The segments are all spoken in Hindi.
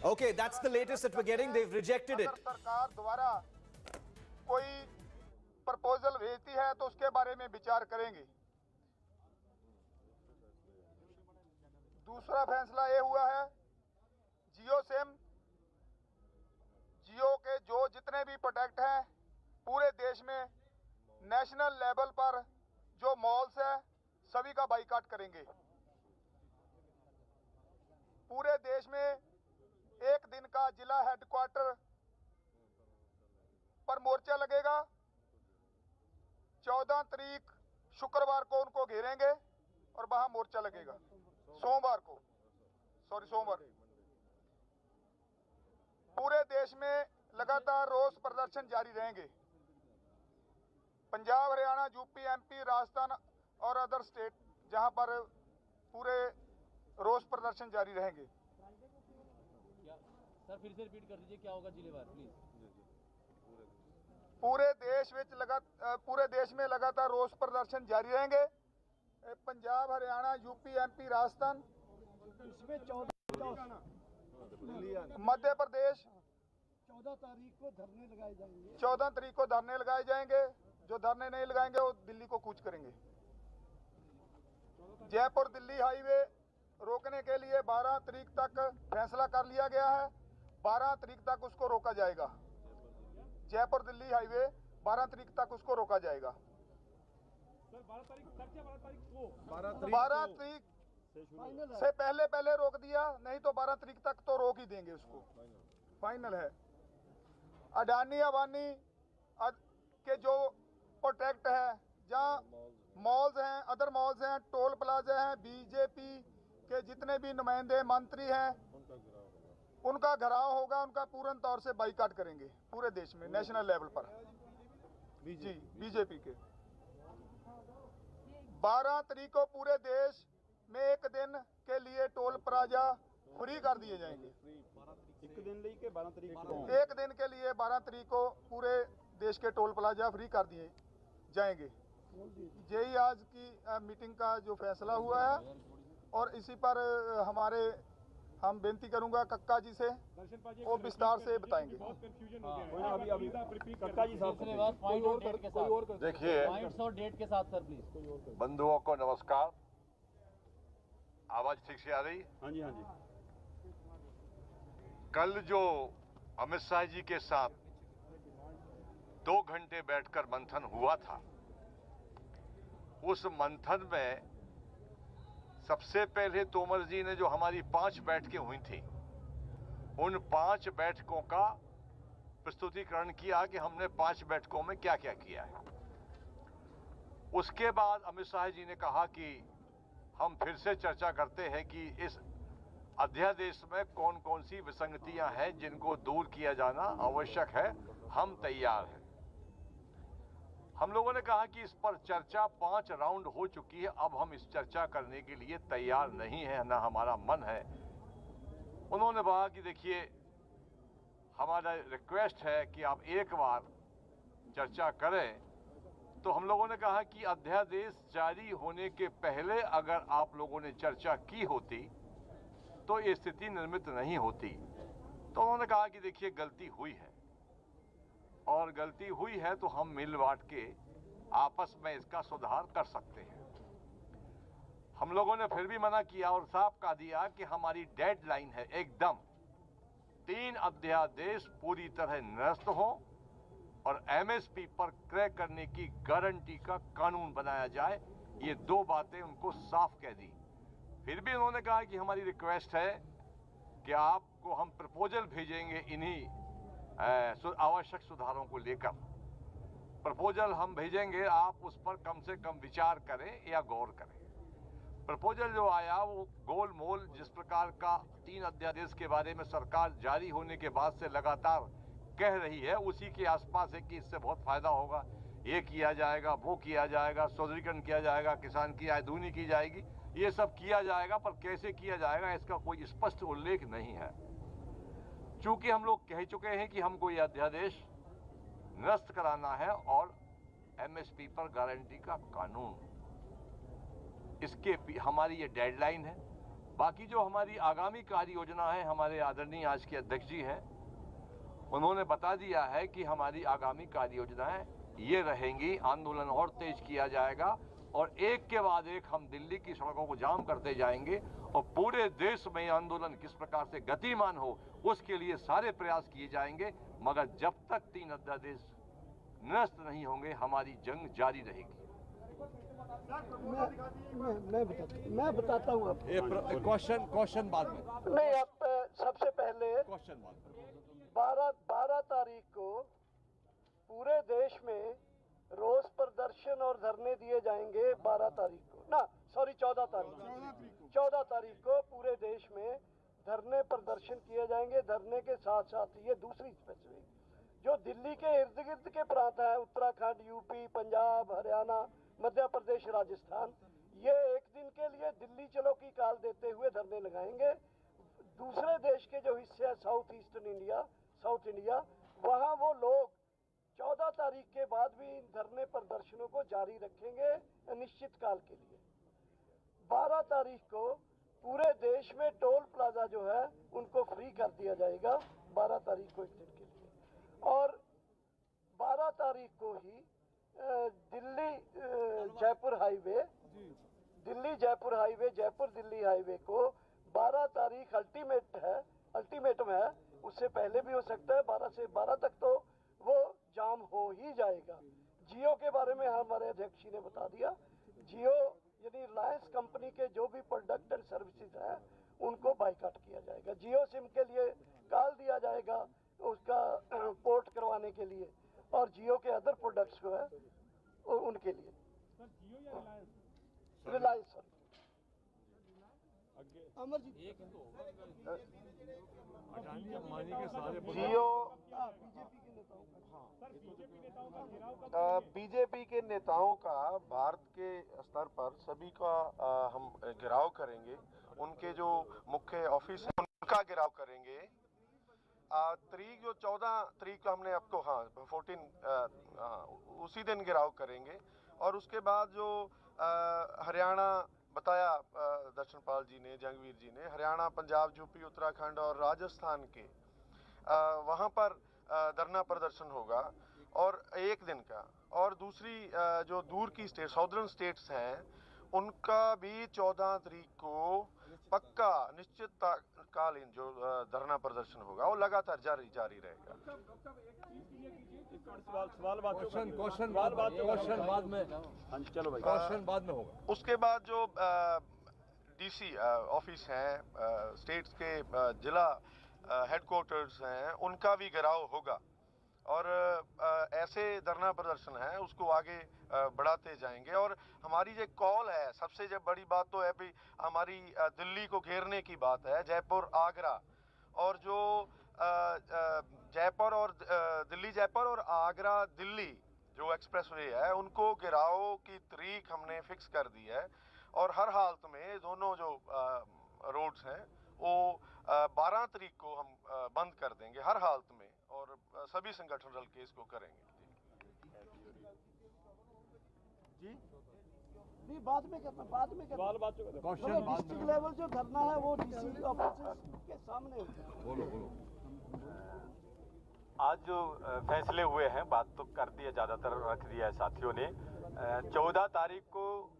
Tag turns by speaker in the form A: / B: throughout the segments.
A: Okay, that's the latest that we're getting. They've rejected it.
B: अगर सरकार द्वारा कोई प्रपोजल भेजती है तो उसके बारे में विचार करेंगे। दूसरा फैसला ये हुआ है, जियो सिम, जियो के जो जितने भी प्रोडक्ट हैं पूरे देश में नेशनल लेवल पर जो मॉल्स है सभी का बाइकाट करेंगे। पूरे देश में एक दिन का जिला हेडक्वार्टर पर मोर्चा लगेगा। 14 तारीख शुक्रवार को उनको घेरेंगे और वहां मोर्चा लगेगा। सोमवार पूरे देश में लगातार रोष प्रदर्शन जारी रहेंगे। पंजाब, हरियाणा, यूपी, एमपी, राजस्थान और अदर स्टेट जहां पर पूरे रोष प्रदर्शन जारी रहेंगे।
C: सर फिर से रिपीट कर दीजिए, क्या होगा जिलेवार प्लीज।
B: पूरे देश में लगातार रोष प्रदर्शन जारी रहेंगे। पंजाब, हरियाणा, यूपी, एमपी, राजस्थान,
D: इसमें 14
B: मध्य प्रदेश
D: 14 तारीख को धरने लगाए जाएंगे।
B: 14 तारीख को धरने लगाए जाएंगे। जो धरने नहीं लगाएंगे वो दिल्ली को कूच करेंगे। जयपुर दिल्ली हाईवे रोकने के लिए 12 तारीख तक फैसला कर लिया गया है। 12 तारीख तक उसको रोका जाएगा। जयपुर दिल्ली हाईवे 12 तारीख तक उसको रोका जाएगा।
D: सर 12 तारीख
B: से पहले रोक दिया, नहीं तो 12 तारीख तक तो रोक ही देंगे उसको। फाइनल है। अडानी अंबानी के जो प्रोटेक्ट है, जहाँ मॉल्स हैं, अदर मॉल्स हैं, टोल प्लाजा हैं, बीजेपी के जितने भी नुमाइंदे मंत्री हैं उनका घेराव होगा। उनका पूर्ण तौर से बाइकाट करेंगे पूरे देश में नेशनल लेवल पर। जी बीजेपी के 12 तारीख को पूरे देश में एक दिन के लिए टोल प्लाजा फ्री कर दिए जाएंगे।
E: एक दिन के 12 तारीख को
B: एक दिन के लिए 12 तारीख को पूरे देश के टोल प्लाजा फ्री कर दिए जाएंगे। यही आज की मीटिंग का जो फैसला हुआ है और इसी पर हम बेनती करूंगा कक्का जी से, वो विस्तार से बताएंगे।
E: कक्का जी साहब
C: देखिए पॉइंट्स और डेट के साथ सर प्लीज।
F: बंधुओं को नमस्कार। आवाज ठीक से आ रही?
E: हाँ जी, हाँ जी।
F: कल जो अमित शाह जी के साथ 2 घंटे बैठकर मंथन हुआ था, उस मंथन में सबसे पहले तोमर जी ने जो हमारी 5 बैठकें हुई थी, उन 5 बैठकों का प्रस्तुतिकरण किया कि हमने 5 बैठकों में क्या क्या किया है। उसके बाद अमित शाह जी ने कहा कि हम फिर से चर्चा करते हैं कि इस अध्यादेश में कौन कौन सी विसंगतियां हैं जिनको दूर किया जाना आवश्यक है। हम तैयार हैं। हम लोगों ने कहा कि इस पर चर्चा 5 राउंड हो चुकी है, अब हम इस चर्चा करने के लिए तैयार नहीं है, ना हमारा मन है। उन्होंने कहा कि देखिए, हमारा रिक्वेस्ट है कि आप एक बार चर्चा करें। तो हम लोगों ने कहा कि अध्यादेश जारी होने के पहले अगर आप लोगों ने चर्चा की होती तो ये स्थिति निर्मित नहीं होती। तो उन्होंने कहा कि देखिए, गलती हुई है और गलती हुई है तो हम मिल बांट के आपस में इसका सुधार कर सकते हैं। हम लोगों ने फिर भी मना किया और साफ कह दिया कि हमारी डेडलाइन है एकदम 3 अध्यादेश पूरी तरह निरस्त हो और एमएसपी पर क्रय करने की गारंटी का कानून बनाया जाए। ये 2 बातें उनको साफ कह दी। फिर भी उन्होंने कहा कि हमारी रिक्वेस्ट है कि आपको हम प्रपोजल भेजेंगे इन्हीं आवश्यक सुधारों को लेकर। प्रपोजल हम भेजेंगे, आप उस पर कम से कम विचार करें या गौर करें। प्रपोजल जो आया वो गोल मोल जिस प्रकार का 3 अध्यादेश के बारे में सरकार जारी होने के बाद से लगातार कह रही है, उसी के आसपास है कि इससे बहुत फायदा होगा, ये किया जाएगा, वो किया जाएगा, सुदृढ़ीकरण किया जाएगा, किसान की आय दूनी की जाएगी, ये सब किया जाएगा। पर कैसे किया जाएगा इसका कोई स्पष्ट उल्लेख नहीं है। चूंकि हम लोग कह चुके हैं कि हमको ये अध्यादेश निरस्त कराना है और एमएसपी पर गारंटी का कानून, इसके हमारी ये डेडलाइन है। बाकी जो हमारी आगामी कार्य योजना है, हमारे आदरणीय आज के अध्यक्ष जी हैं, उन्होंने बता दिया है कि हमारी आगामी कार्य योजनाएं ये रहेंगी। आंदोलन और तेज किया जाएगा और एक के बाद एक हम दिल्ली की सड़कों को जाम करते जाएंगे और पूरे देश में आंदोलन किस प्रकार से गतिमान हो उसके लिए सारे प्रयास किए जाएंगे। मगर जब तक 3 अध्यादेश निरस्त नहीं होंगे हमारी जंग जारी रहेगी।
D: मैं बताता हूँ आपको।
F: क्वेश्चन बाद में
D: नहीं, आप सबसे पहले
F: क्वेश्चन बाद में
D: 12 तारीख को पूरे देश में रोज प्रदर्शन और धरने दिए जाएंगे। 12 तारीख को ना, सॉरी 14 तारीख को पूरे देश में धरने प्रदर्शन किए जाएंगे। धरने के साथ साथ ये दूसरी स्पेसिफिक जो दिल्ली के इर्द गिर्द के प्रांत हैं, उत्तराखंड, यूपी, पंजाब, हरियाणा, मध्य प्रदेश, राजस्थान, ये एक दिन के लिए दिल्ली चलो की काल देते हुए धरने लगाएंगे। दूसरे देश के जो हिस्से हैं साउथ इंडिया, वहाँ वो लोग 14 तारीख के बाद भी इन धरने प्रदर्शनों को जारी रखेंगे अनिश्चित काल के लिए। 12 तारीख को पूरे देश में टोल प्लाजा जो है उनको फ्री कर दिया जाएगा। 12 तारीख को एक दिन के लिए, और 12 तारीख को ही दिल्ली जयपुर हाईवे, जयपुर दिल्ली हाईवे को 12 तारीख अल्टीमेटम है। उससे पहले भी हो सकता है, 12 से 12 तक तो वो जाम हो ही जाएगा। जियो के बारे में हमारे अध्यक्ष जी ने बता दिया। जियो यानी रिलायंस कंपनी के जो भी प्रोडक्ट एंड सर्विसेज हैं उनको बाइकाट किया जाएगा। जियो सिम के लिए कॉल दिया जाएगा उसका पोर्ट करवाने के लिए, और जियो के अदर प्रोडक्ट्स जो है उनके लिए। रिलायंस
G: जियो बीजेपी के नेताओं का भारत के स्तर पर सभी का हम घेराव करेंगे। उनके जो मुख्य ऑफिस है उनका घेराव करेंगे। तारीख जो 14 तारीख का हमने आपको 14 उसी दिन घेराव करेंगे। और उसके बाद जो हरियाणा बताया दर्शनपाल जी ने, जंगवीर जी ने, हरियाणा, पंजाब, यूपी, उत्तराखंड और राजस्थान के वहाँ पर धरना प्रदर्शन होगा और एक दिन का। और दूसरी जो दूर की स्टेट, साउदर्न स्टेट्स हैं, उनका भी 14 तारीख को पक्का निश्चितकालीन जो धरना प्रदर्शन होगा वो लगातार जारी रहेगा।
F: क्वेश्चन बाद में
G: चलो भाई,
F: क्वेश्चन बाद में होगा।
G: उसके बाद जो डीसी ऑफिस हैं, स्टेट्स के जिला हेडक्वार्टर्स हैं, उनका भी घेराव होगा। और ऐसे धरना प्रदर्शन है उसको आगे बढ़ाते जाएंगे। और हमारी जो कॉल है, सबसे जब बड़ी बात तो है भी हमारी दिल्ली को घेरने की बात है, जयपुर, आगरा, और जो जयपुर और आगरा दिल्ली जो एक्सप्रेसवे है उनको घेराव की तारीख हमने फिक्स कर दी है। और हर हालत में दोनों जो रोड्स हैं वो 12 तारीख को हम बंद कर देंगे हर हालत में, और सभी संगठन रल के इसको करेंगे। जी
D: नहीं, बाद में करना डिस्ट्रिक्ट लेवल जो धरना है वो डीसी ऑफिस के सामने होता है।
F: बोलो।
H: आज जो फैसले हुए हैं, बात तो कर दी है, ज़्यादातर रख दिया है साथियों ने। 14 तारीख को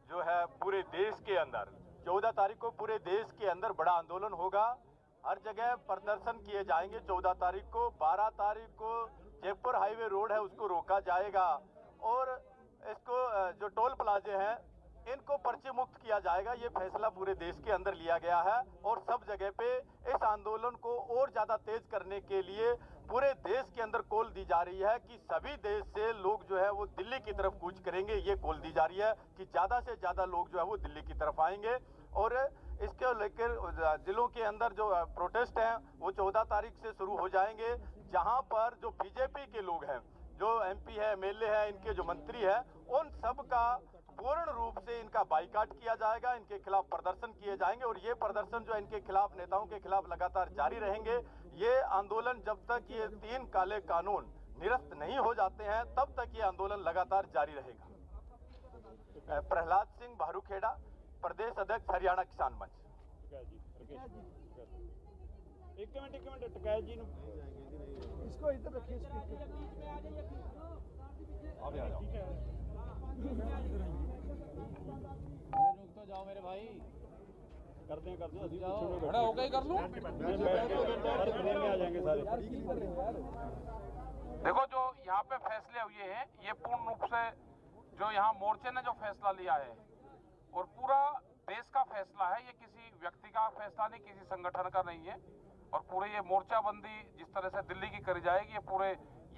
H: जो है पूरे देश के अंदर 14 तारीख को पूरे देश के अंदर बड़ा आंदोलन होगा। हर जगह प्रदर्शन किए जाएंगे। 14 तारीख को 12 तारीख को जयपुर हाईवे रोड है उसको रोका जाएगा, और इसको जो टोल प्लाजे हैं इनको पर्चे मुक्त किया जाएगा। ये फैसला पूरे देश के अंदर लिया गया है, और सब जगह पे इस आंदोलन को और ज़्यादा तेज करने के लिए पूरे देश के अंदर कॉल दी जा रही है कि सभी देश से लोग जो है वो दिल्ली की तरफ कूच करेंगे। ये कॉल दी जा रही है कि ज़्यादा से ज़्यादा लोग जो है वो दिल्ली की तरफ आएंगे। और इसके लेकर जिलों के अंदर जो प्रोटेस्ट हैं वो 14 तारीख से शुरू हो जाएंगे, जहां पर जो बीजेपी के लोग हैं, जो एमपी है, एमएलए है, इनके जो मंत्री है, उन सब का पूर्ण रूप से इनका बाइकाट किया जाएगा। इनके खिलाफ प्रदर्शन किए जाएंगे, और ये प्रदर्शन जो इनके खिलाफ, नेताओं के खिलाफ लगातार जारी रहेंगे। ये आंदोलन जब तक ये 3 काले कानून निरस्त नहीं हो जाते हैं तब तक ये आंदोलन लगातार जारी रहेगा। प्रहलाद सिंह भारूखेड़ा, प्रदेश अध्यक्ष, हरियाणा किसान मंच।
E: एक मिनट टकैत जी
B: इसको इधर रखिए
C: रुक तो जाओ मेरे भाई।
E: करते हैं
C: खड़ा होकर ही कर लूं।
E: में आ जाएंगे सारे।
I: देखो जो यहाँ पे फैसले हुए हैं ये पूर्ण रूप से जो यहाँ मोर्चे ने जो फैसला लिया है और पूरा देश का फैसला है, ये किसी व्यक्ति का फैसला नहीं, किसी संगठन का नहीं है। और पूरे ये मोर्चाबंदी जिस तरह से दिल्ली की करी जाएगी ये पूरे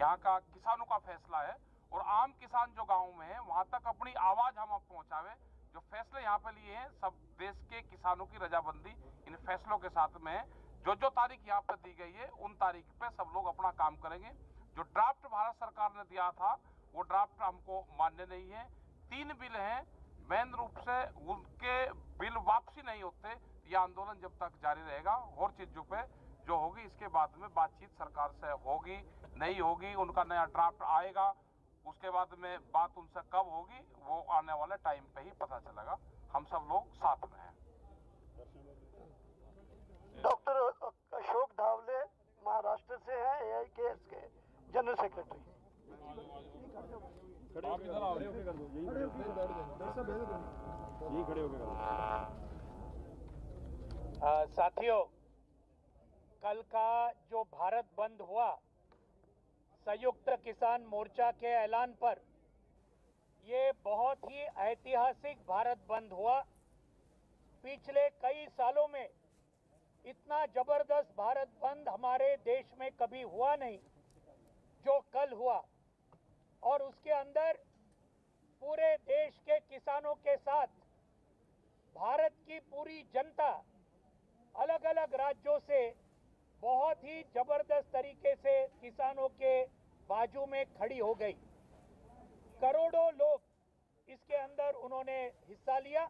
I: यहाँ का किसानों का फैसला है। और आम किसान जो गाँव में है वहाँ तक अपनी आवाज हम अब पहुँचावे। जो फैसले यहाँ पे लिए हैं सब देश के किसानों की रजाबंदी इन फैसलों के साथ में है। जो तारीख यहाँ पे दी गई है उन तारीख पे सब लोग अपना काम करेंगे। जो ड्राफ्ट भारत सरकार ने दिया था वो ड्राफ्ट हमको मान्य नहीं है। 3 बिल हैं, मेन रूप से उनके बिल वापसी नहीं होते ये आंदोलन जब तक जारी रहेगा। और चीजों पे जो होगी इसके बाद में बातचीत सरकार से होगी नहीं होगी, उनका नया ड्राफ्ट आएगा उसके बाद में बात उनसे कब होगी वो आने वाले टाइम पे ही पता चलेगा। हम सब लोग साथ में हैं।
D: डॉक्टर अशोक धावले महाराष्ट्र से हैं, AIKS के जनरल सेक्रेटरी।
E: खड़े होके कर दो, यही खड़े होके कर दो।
J: साथियों, कल का जो भारत बंद हुआ संयुक्त किसान मोर्चा के ऐलान पर, ये बहुत ही ऐतिहासिक भारत बंद हुआ। पिछले कई सालों में इतना जबरदस्त भारत बंद हमारे देश में कभी हुआ नहीं जो कल हुआ। और उसके अंदर पूरे देश के किसानों के साथ भारत की पूरी जनता अलग अलग राज्यों से बहुत ही जबरदस्त तरीके से किसानों के बाजू में खड़ी हो गई। करोड़ों लोग इसके अंदर उन्होंने हिस्सा लिया।